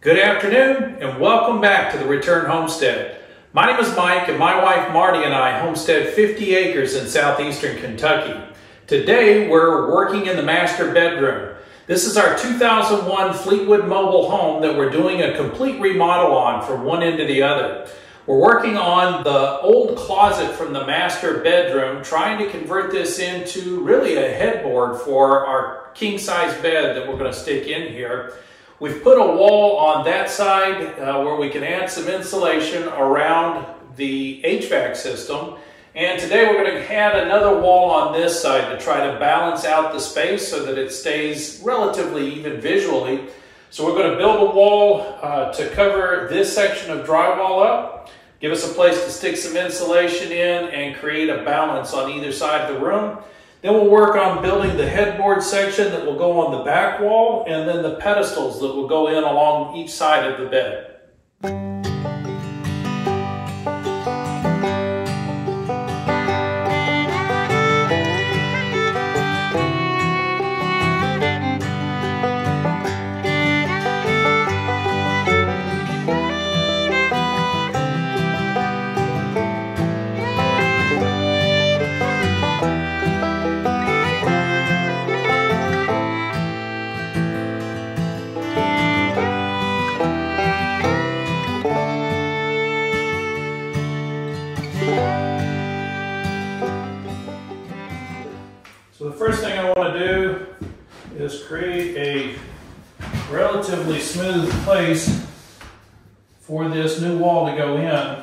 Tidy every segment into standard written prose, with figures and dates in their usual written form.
Good afternoon and welcome back to the Return Homestead. My name is Mike and my wife Marty and I homestead 50 acres in southeastern Kentucky. Today we're working in the master bedroom. This is our 2001 Fleetwood mobile home that we're doing a complete remodel on from one end to the other. We're working on the old closet from the master bedroom, trying to convert this into really a headboard for our king-size bed that we're going to stick in here. We've put a wall on that side where we can add some insulation around the HVAC system. And today we're going to add another wall on this side to try to balance out the space so that it stays relatively even visually. So we're going to build a wall to cover this section of drywall up, give us a place to stick some insulation in and create a balance on either side of the room. Then we'll work on building the headboard section that will go on the back wall and then the pedestals that will go in along each side of the bed. So the first thing I want to do is create a relatively smooth place for this new wall to go in.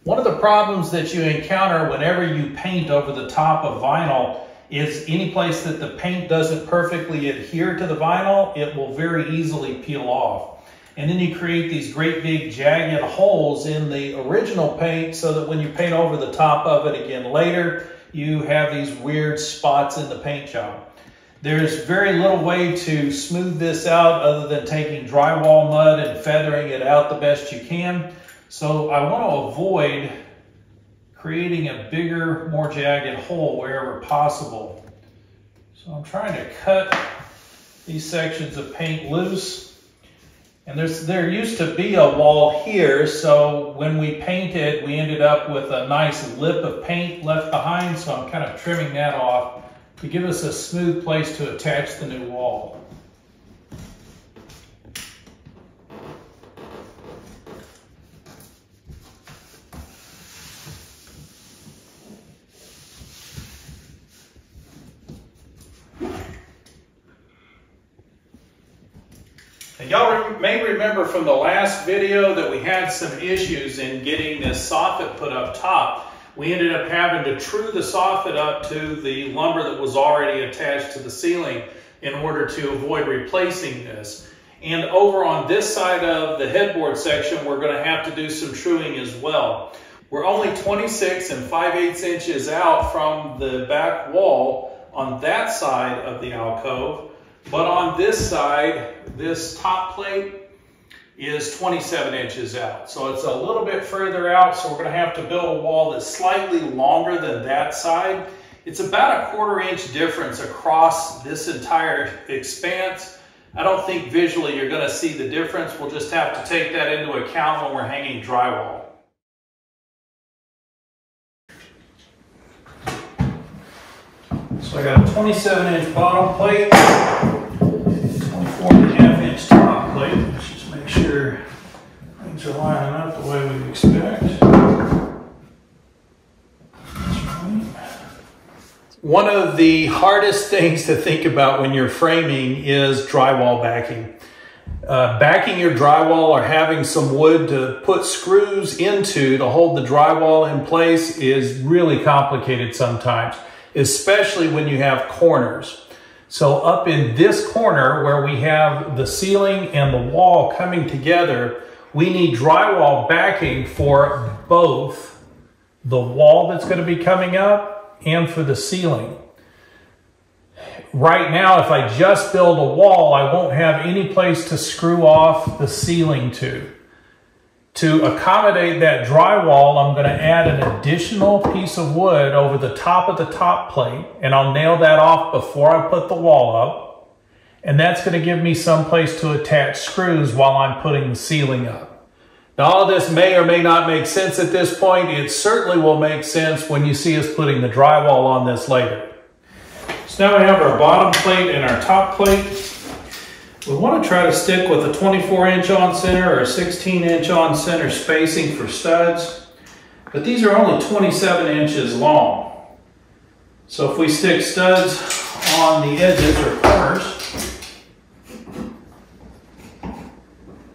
One of the problems that you encounter whenever you paint over the top of vinyl is any place that the paint doesn't perfectly adhere to the vinyl, it will very easily peel off. And then you create these great big jagged holes in the original paint so that when you paint over the top of it again later, you have these weird spots in the paint job. There's very little way to smooth this out other than taking drywall mud and feathering it out the best you can. So I want to avoid creating a bigger, more jagged hole wherever possible. So I'm trying to cut these sections of paint loose. And there used to be a wall here, so when we painted, we ended up with a nice lip of paint left behind, so I'm kind of trimming that off to give us a smooth place to attach the new wall. Y'all may remember from the last video that we had some issues in getting this soffit put up top. We ended up having to true the soffit up to the lumber that was already attached to the ceiling in order to avoid replacing this. And over on this side of the headboard section, we're going to have to do some truing as well. We're only 26 5/8 inches out from the back wall on that side of the alcove. But on this side, this top plate is 27 inches out. So it's a little bit further out, so we're going to have to build a wall that's slightly longer than that side. It's about a 1/4 inch difference across this entire expanse. I don't think visually you're going to see the difference. We'll just have to take that into account when we're hanging drywall. So I got a 27-inch bottom plate, 24.5-inch top plate. Let's just make sure things are lining up the way we expect. One of the hardest things to think about when you're framing is drywall backing. Backing your drywall or having some wood to put screws into to hold the drywall in place is really complicated sometimes, especially when you have corners. So up in this corner where we have the ceiling and the wall coming together, we need drywall backing for both the wall that's going to be coming up and for the ceiling. Right now, if I just build a wall, I won't have any place to screw off the ceiling to. To accommodate that drywall, I'm going to add an additional piece of wood over the top of the top plate, and I'll nail that off before I put the wall up. And that's going to give me some place to attach screws while I'm putting the ceiling up. Now, all of this may or may not make sense at this point. It certainly will make sense when you see us putting the drywall on this later. So now we have our bottom plate and our top plate. We want to try to stick with a 24-inch on center or a 16-inch on center spacing for studs, but these are only 27 inches long. So if we stick studs on the edges or corners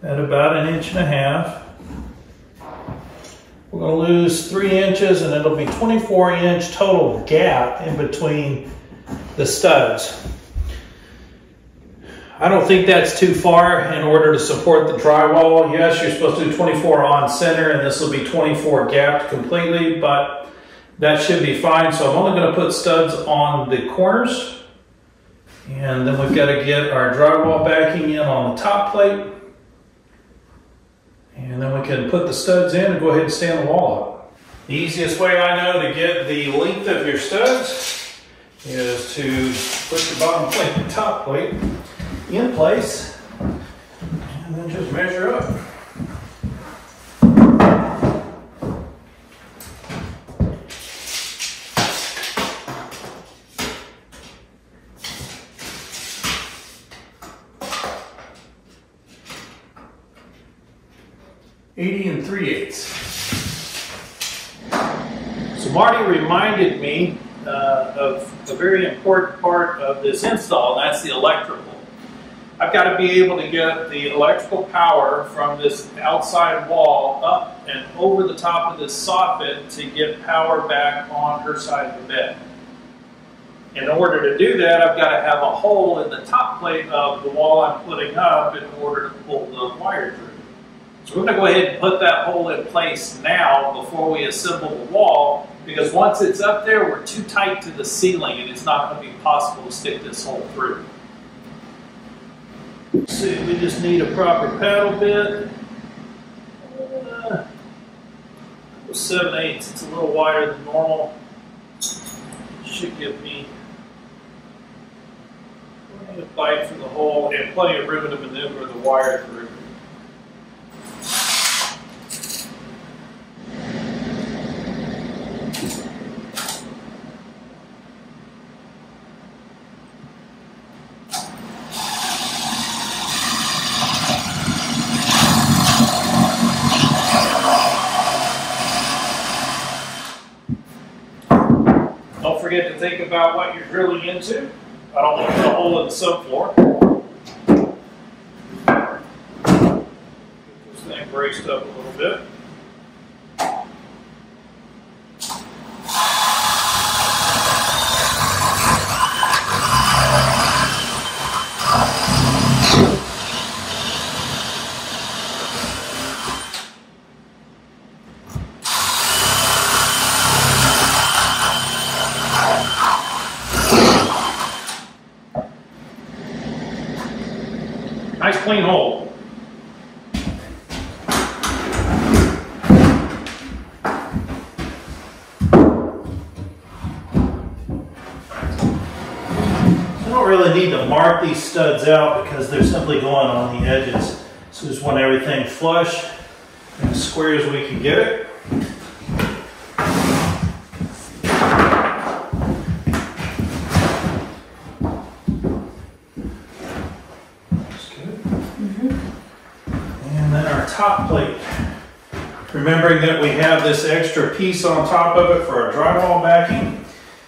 at about 1.5 inches, we're going to lose 3 inches, and it'll be 24-inch total gap in between the studs. I don't think that's too far in order to support the drywall. Yes, you're supposed to do 24 on center, and this will be 24 gapped completely, but that should be fine. So I'm only going to put studs on the corners, and then we've got to get our drywall backing in on the top plate, and then we can put the studs in and go ahead and stand the wall up. The easiest way I know to get the length of your studs is to put your bottom plate and top plate in place, and then just measure up. .80 3/8. So Marty reminded me of a very important part of this install, and that's the electrical. I've got to be able to get the electrical power from this outside wall up and over the top of this soffit to get power back on her side of the bed. In order to do that, I've got to have a hole in the top plate of the wall I'm putting up in order to pull the wire through. So we're going to go ahead and put that hole in place now before we assemble the wall, because once it's up there, we're too tight to the ceiling and it's not going to be possible to stick this hole through. See, we just need a proper paddle bit. 7/8, it's a little wider than normal. Should give me plenty of bite for the hole and plenty of room to maneuver the wire through. Don't forget to think about what you're drilling into. I don't want to put a hole in the subfloor. Get this thing braced up a little bit. Nice clean hole. I don't really need to mark these studs out because they're simply going on the edges. So just want everything flush and as square as we can get it. Top plate. Remembering that we have this extra piece on top of it for our drywall backing.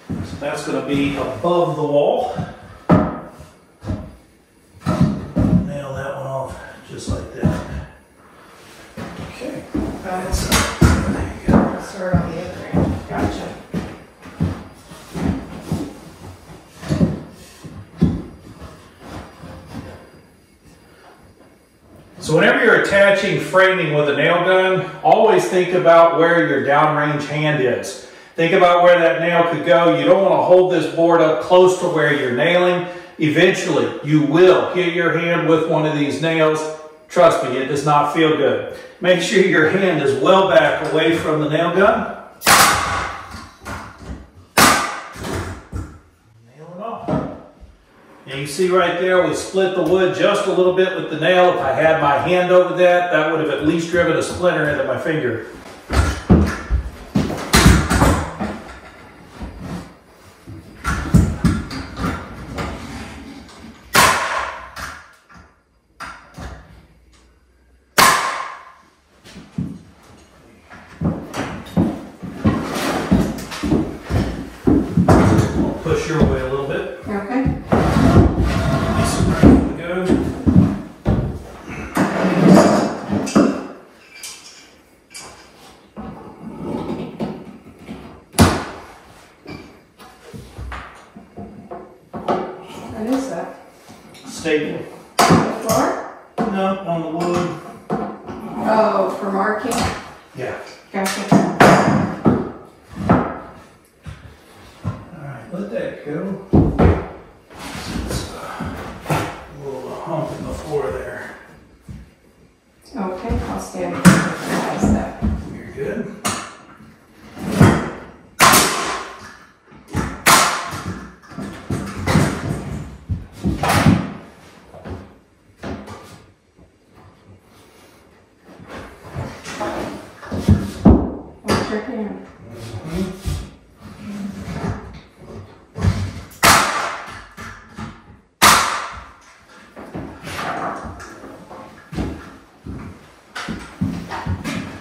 So that's going to be above the wall. Nail that one off just like that. Okay. That's there you go. Start on the other end. Gotcha. So whenever you're attaching framing with a nail gun, always think about where your downrange hand is. Think about where that nail could go. You don't want to hold this board up close to where you're nailing. Eventually, you will hit your hand with one of these nails. Trust me, it does not feel good. Make sure your hand is well back away from the nail gun. Nail it off. And you see right there, we split the wood just a little bit with the nail. If I had my hand over that, that would have at least driven a splinter into my finger. Push your way a little bit. Okay. What is that? Staple. Floor? No, on the wood. Oh, for marking? Yeah. Gotcha. Let that go. It's a little hump in the floor there. Okay, I'll stand and recognize that. You're good. Watch your hand.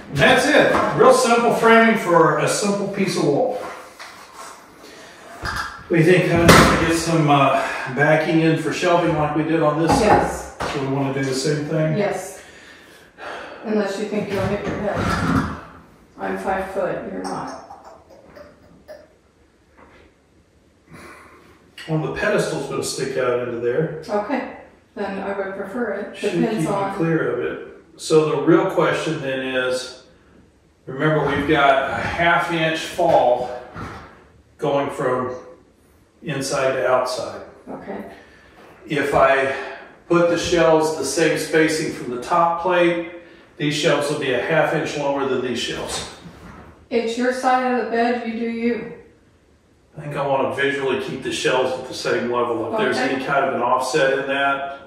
And that's it. Real simple framing for a simple piece of wall. What do you think? I'm going to get some backing in for shelving like we did on this? Yes. So we want to do the same thing? Yes. Unless you think you'll hit your head. I'm 5 foot, you're not. Well, the pedestal's going to stick out into there. Okay, then I would prefer it. Should Depends keep on. you clear of it. So the real question then is, remember we've got a 1/2 inch fall going from inside to outside. Okay. If I put the shelves the same spacing from the top plate, these shelves will be a 1/2 inch lower than these shelves. It's your side of the bed, you do you. I think I want to visually keep the shelves at the same level. If there's any kind of an offset in that,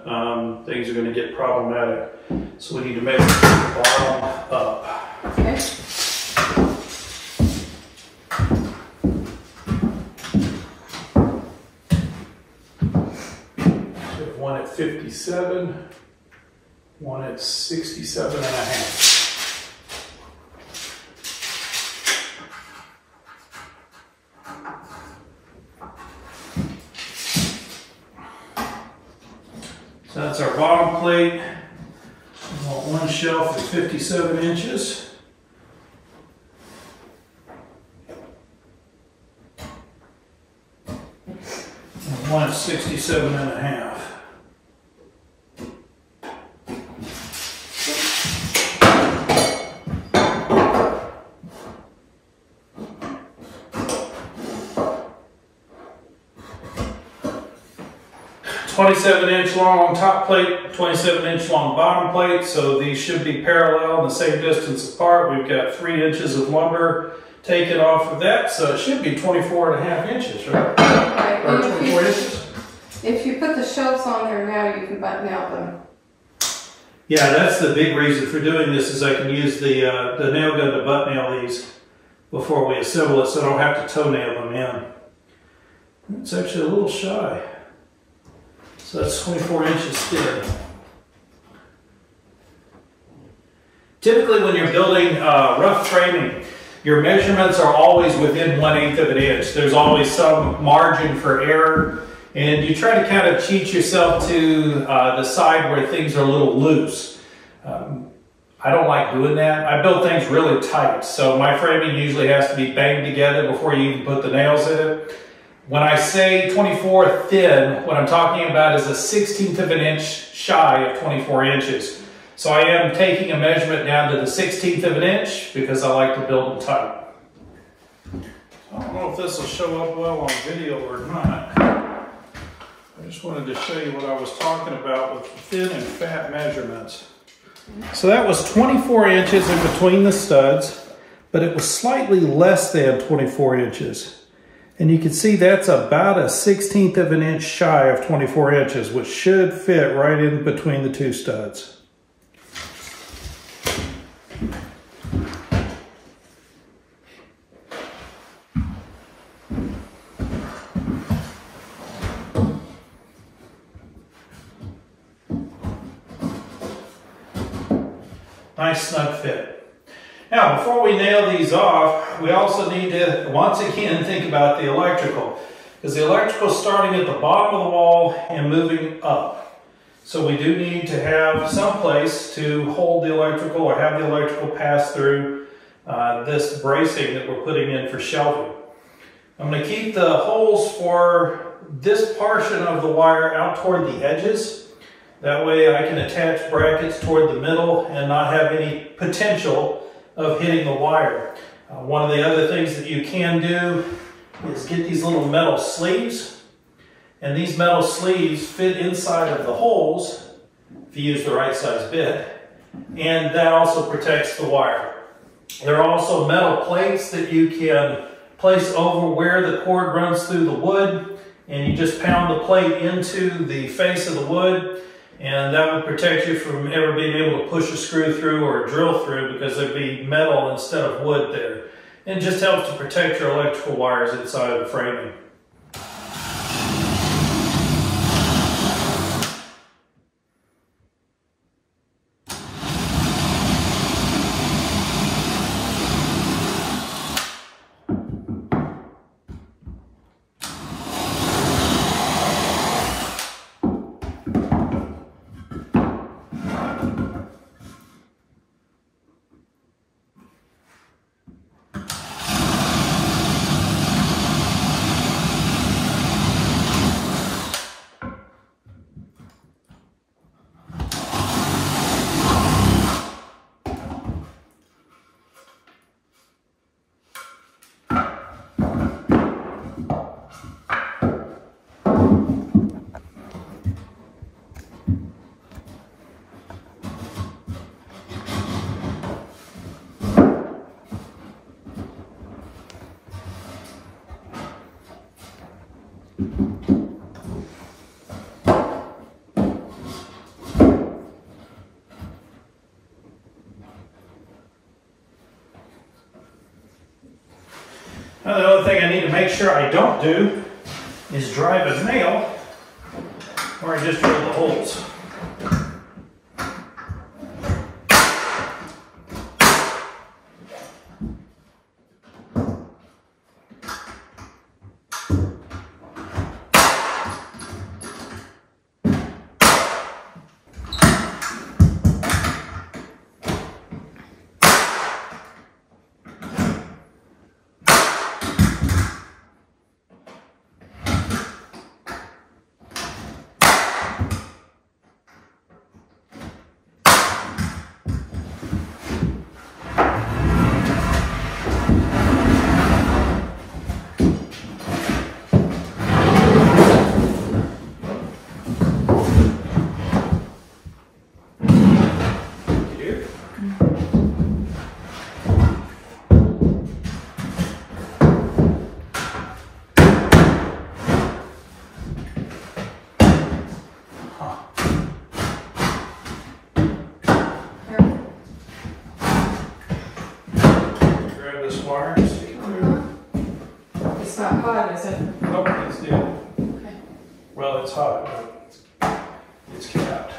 things are going to get problematic. So we need to measure from the bottom up. Okay. So one at 57, one at 67.5. So that's our bottom plate. We want one shelf at 57 inches. And one at 67.5. "27-inch long top plate, 27-inch long bottom plate," so these should be parallel and the same distance apart. We've got 3 inches of lumber taken off of that, so it should be 24.5 inches, right? Right. Or 24 inches. If you put the shelves on there now, you can button out them. Yeah, that's the big reason for doing this, is I can use the nail gun to butt nail these before we assemble it, so I don't have to toe nail them in. It's actually a little shy. So that's 24 inches thin. Typically when you're building rough framing, your measurements are always within 1/8 of an inch. There's always some margin for error, and you try to kind of cheat yourself to the side where things are a little loose. I don't like doing that. I build things really tight, so my framing usually has to be banged together before you even put the nails in it. When I say 24 thin, what I'm talking about is a 1/16 of an inch shy of 24 inches. So I am taking a measurement down to the 1/16 of an inch because I like to build them tight. I don't know if this will show up well on video or not. I just wanted to show you what I was talking about with thin and fat measurements. So that was 24 inches in between the studs, but it was slightly less than 24 inches. And you can see that's about a 1/16 of an inch shy of 24 inches, which should fit right in between the two studs. Nice snug fit. Now, before we nail these off, we also need to, once again, think about the electrical. Because the electrical is starting at the bottom of the wall and moving up. So we do need to have some place to hold the electrical or have the electrical pass through this bracing that we're putting in for shelving. I'm going to keep the holes for this portion of the wire out toward the edges. That way I can attach brackets toward the middle and not have any potential of hitting the wire. One of the other things that you can do is get these little metal sleeves. And these metal sleeves fit inside of the holes if you use the right size bit. And that also protects the wire. There are also metal plates that you can place over where the cord runs through the wood. And you just pound the plate into the face of the wood. And that would protect you from ever being able to push a screw through or a drill through because there'd be metal instead of wood there. And it just helps to protect your electrical wires inside of the framing. Now, the other thing I need to make sure I don't do is drive a nail where I just drill the holes. It's not hot, is it? Nope, it's dead. Okay. Well, it's hot, but it's capped.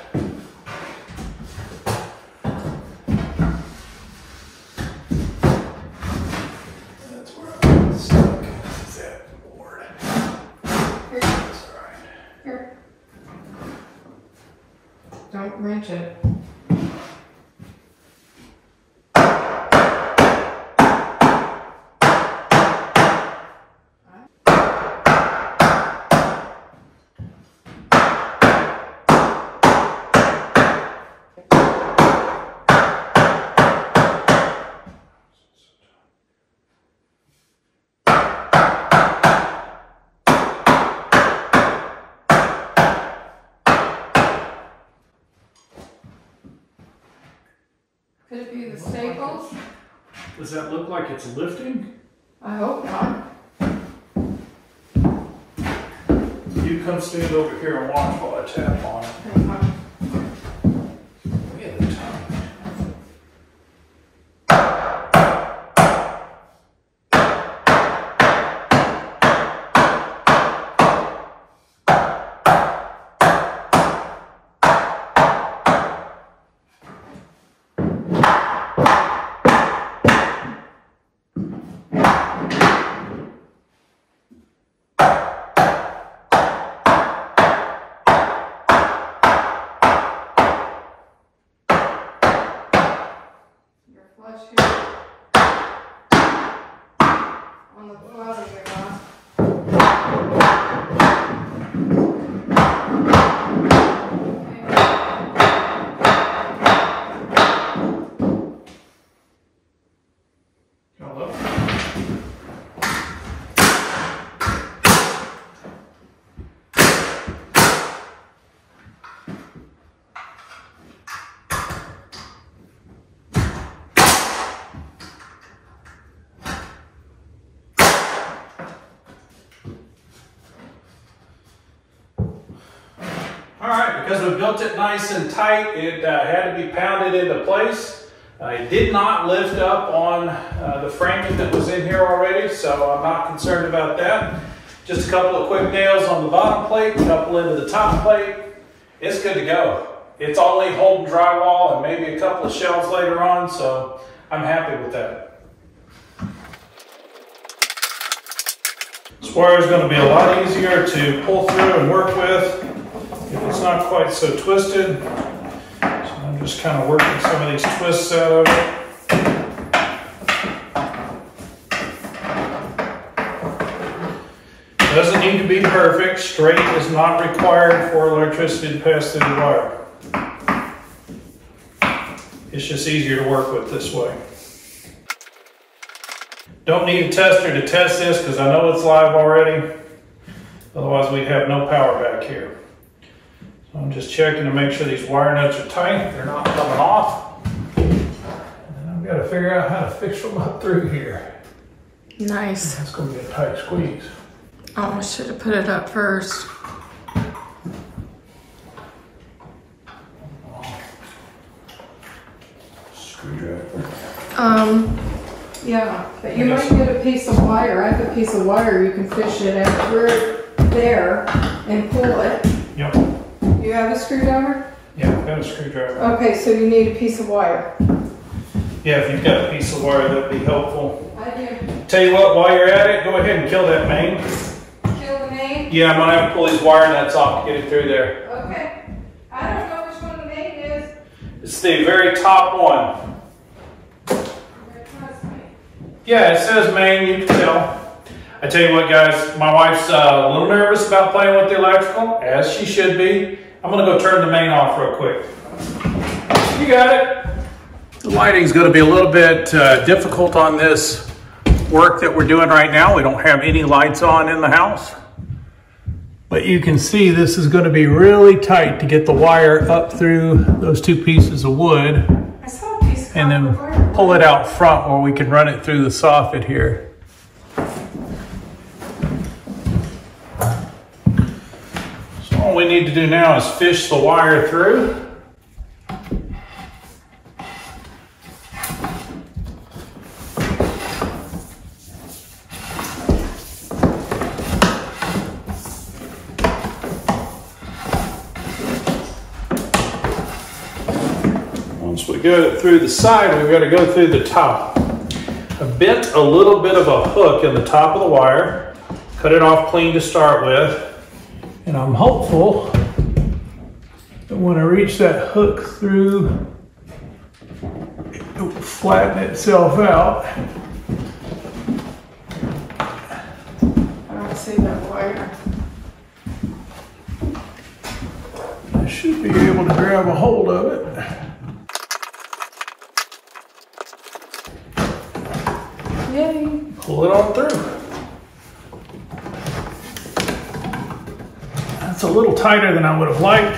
That's where I'm stuck. Is that board? Here. That's all right. Here. Don't wrench it. Could it be the staples? Does that look like it's lifting? I hope not. come stand over here and watch while I tap on it. We have the time. On the bottom here, huh? Hello. All right, because we built it nice and tight, it had to be pounded into place. It did not lift up on the framing that was in here already, so I'm not concerned about that. Just a couple of quick nails on the bottom plate, a couple into the top plate. It's good to go. It's only holding drywall and maybe a couple of shelves later on, so I'm happy with that. This wire is going to be a lot easier to pull through and work with if it's not quite so twisted. So I'm just kind of working some of these twists out of it. Doesn't need to be perfect. Straight is not required for electricity to pass through the wire. It's just easier to work with this way. Don't need a tester to test this because I know it's live already. Otherwise we'd have no power back here. So I'm just checking to make sure these wire nuts are tight. They're not coming off. And I've got to figure out how to fix them up through here. Nice. That's going to be a tight squeeze. Oh, I should have put it up first. Screwdriver. Yeah, but you might get a piece of wire. I have a piece of wire. You can fish it out through there and pull it. Yep. You have a screwdriver? Yeah, I've got a screwdriver. Okay, so you need a piece of wire. Yeah, if you've got a piece of wire, that'd be helpful. I do. Tell you what, while you're at it, go ahead and kill that main. Kill the main? Yeah, I'm going to have to pull these wire nuts off to get it through there. Okay. I don't know which one the main is. It's the very top one. Yeah, it says main, you can tell. I tell you what, guys, my wife's a little nervous about playing with the electrical, as she should be. I'm going to go turn the main off real quick. You got it. The lighting's going to be a little bit difficult on this work that we're doing right now. We don't have any lights on in the house. But you can see this is going to be really tight to get the wire up through those two pieces of wood. I saw a piece of And then wire. pull it out front where we can run it through the soffit here. So all we need to do now is fish the wire through. Once we get it through the side, we've got to go through the top. I bent a little bit of a hook in the top of the wire, cut it off clean to start with, and I'm hopeful that when I reach that hook through, it will flatten itself out. I don't see that wire. I should be able to grab a hold of it. Yay. Pull it on through. That's a little tighter than I would have liked,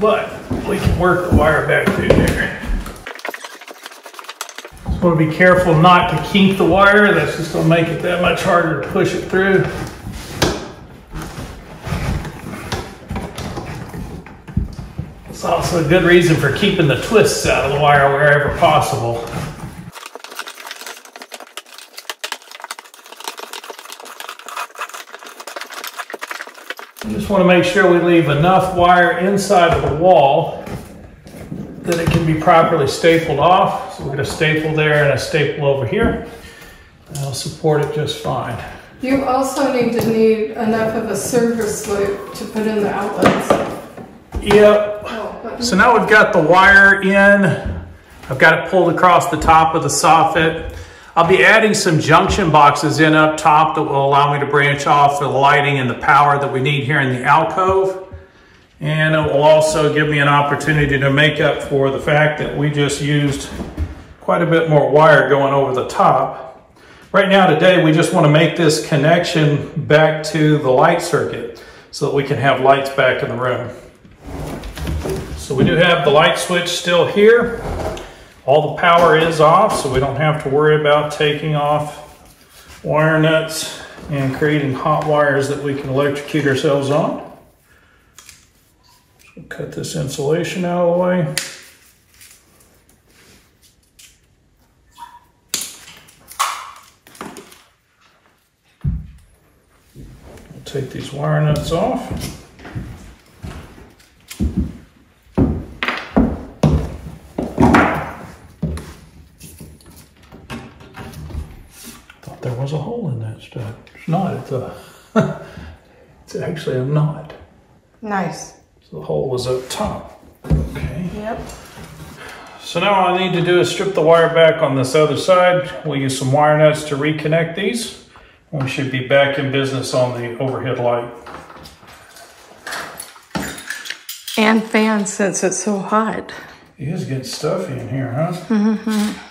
but we can work the wire back through there. Just want to be careful not to kink the wire. That's just going to make it that much harder to push it through. It's also a good reason for keeping the twists out of the wire wherever possible. You just want to make sure we leave enough wire inside of the wall that it can be properly stapled off. So we're going to staple there and a staple over here. That'll support it just fine. You also need enough of a service loop to put in the outlets. Yep. Oh, so now we've got the wire in. I've got it pulled across the top of the soffit. I'll be adding some junction boxes in up top that will allow me to branch off for the lighting and the power that we need here in the alcove. And it will also give me an opportunity to make up for the fact that we just used quite a bit more wire going over the top. Right now today, we just want to make this connection back to the light circuit so that we can have lights back in the room. So we do have the light switch still here. All the power is off, so we don't have to worry about taking off wire nuts and creating hot wires that we can electrocute ourselves on. So cut this insulation out of the way. Take these wire nuts off. Thought there was a hole in that stud. It's not. It's actually a knot. Nice. So the hole was up top. Okay. Yep. So now all I need to do is strip the wire back on this other side. We'll use some wire nuts to reconnect these. We should be back in business on the overhead light. And fans since it's so hot. It is getting stuffy in here, huh? Mm-hmm.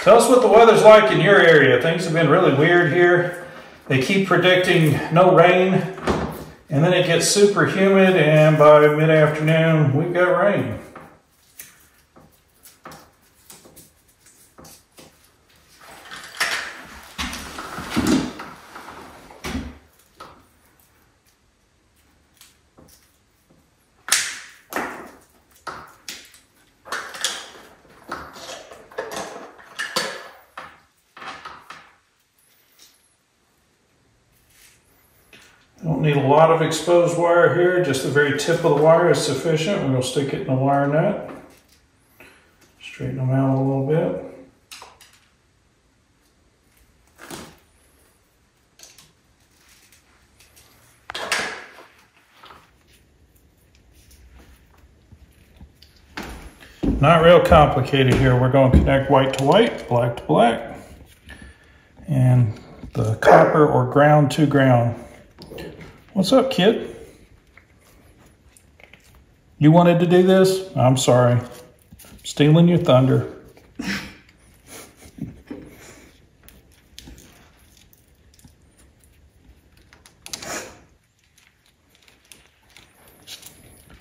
Tell us what the weather's like in your area. Things have been really weird here. They keep predicting no rain, and then it gets super humid, and by mid-afternoon, we've got rain. Don't need a lot of exposed wire here, just the very tip of the wire is sufficient. We're going to stick it in the wire nut. Straighten them out a little bit. Not real complicated here. We're going to connect white to white, black to black, and the copper or ground to ground. What's up, kid? You wanted to do this? I'm sorry. Stealing your thunder.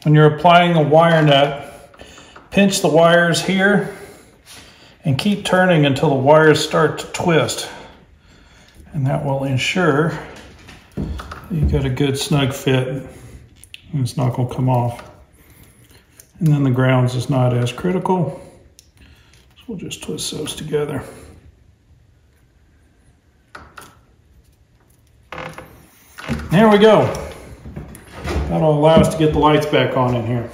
When you're applying a wire nut, pinch the wires here and keep turning until the wires start to twist. And that will ensure you got a good snug fit and it's not going to come off. And then the grounds is not as critical. So we'll just twist those together. There we go. That'll allow us to get the lights back on in here.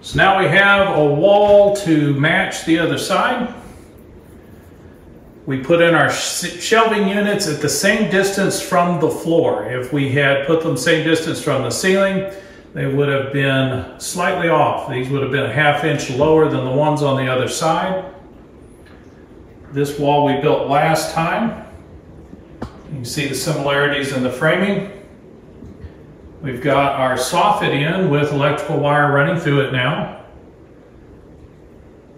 So now we have a wall to match the other side. We put in our shelving units at the same distance from the floor. If we had put them same distance from the ceiling, they would have been slightly off. These would have been a ½ inch lower than the ones on the other side. This wall we built last time. You can see the similarities in the framing. We've got our soffit in with electrical wire running through it now.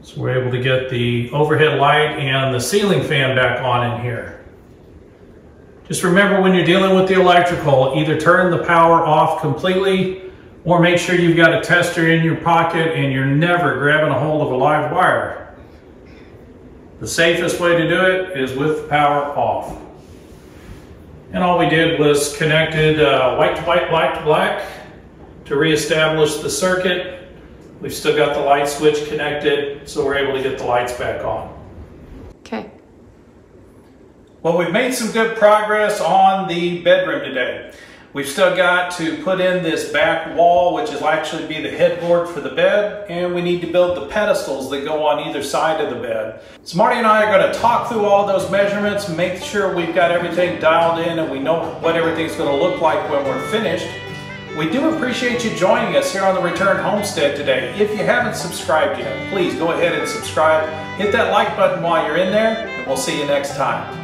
So we're able to get the overhead light and the ceiling fan back on in here. Just remember when you're dealing with the electrical, either turn the power off completely or make sure you've got a tester in your pocket and you're never grabbing a hold of a live wire. The safest way to do it is with the power off. And all we did was connected white to white, black to black, to reestablish the circuit. We've still got the light switch connected, so we're able to get the lights back on. Okay. Well, we've made some good progress on the bedroom today. We've still got to put in this back wall, which will actually be the headboard for the bed, and we need to build the pedestals that go on either side of the bed. So Marty and I are going to talk through all those measurements, make sure we've got everything dialed in and we know what everything's going to look like when we're finished. We do appreciate you joining us here on the Return Homestead today. If you haven't subscribed yet, please go ahead and subscribe. Hit that like button while you're in there, and we'll see you next time.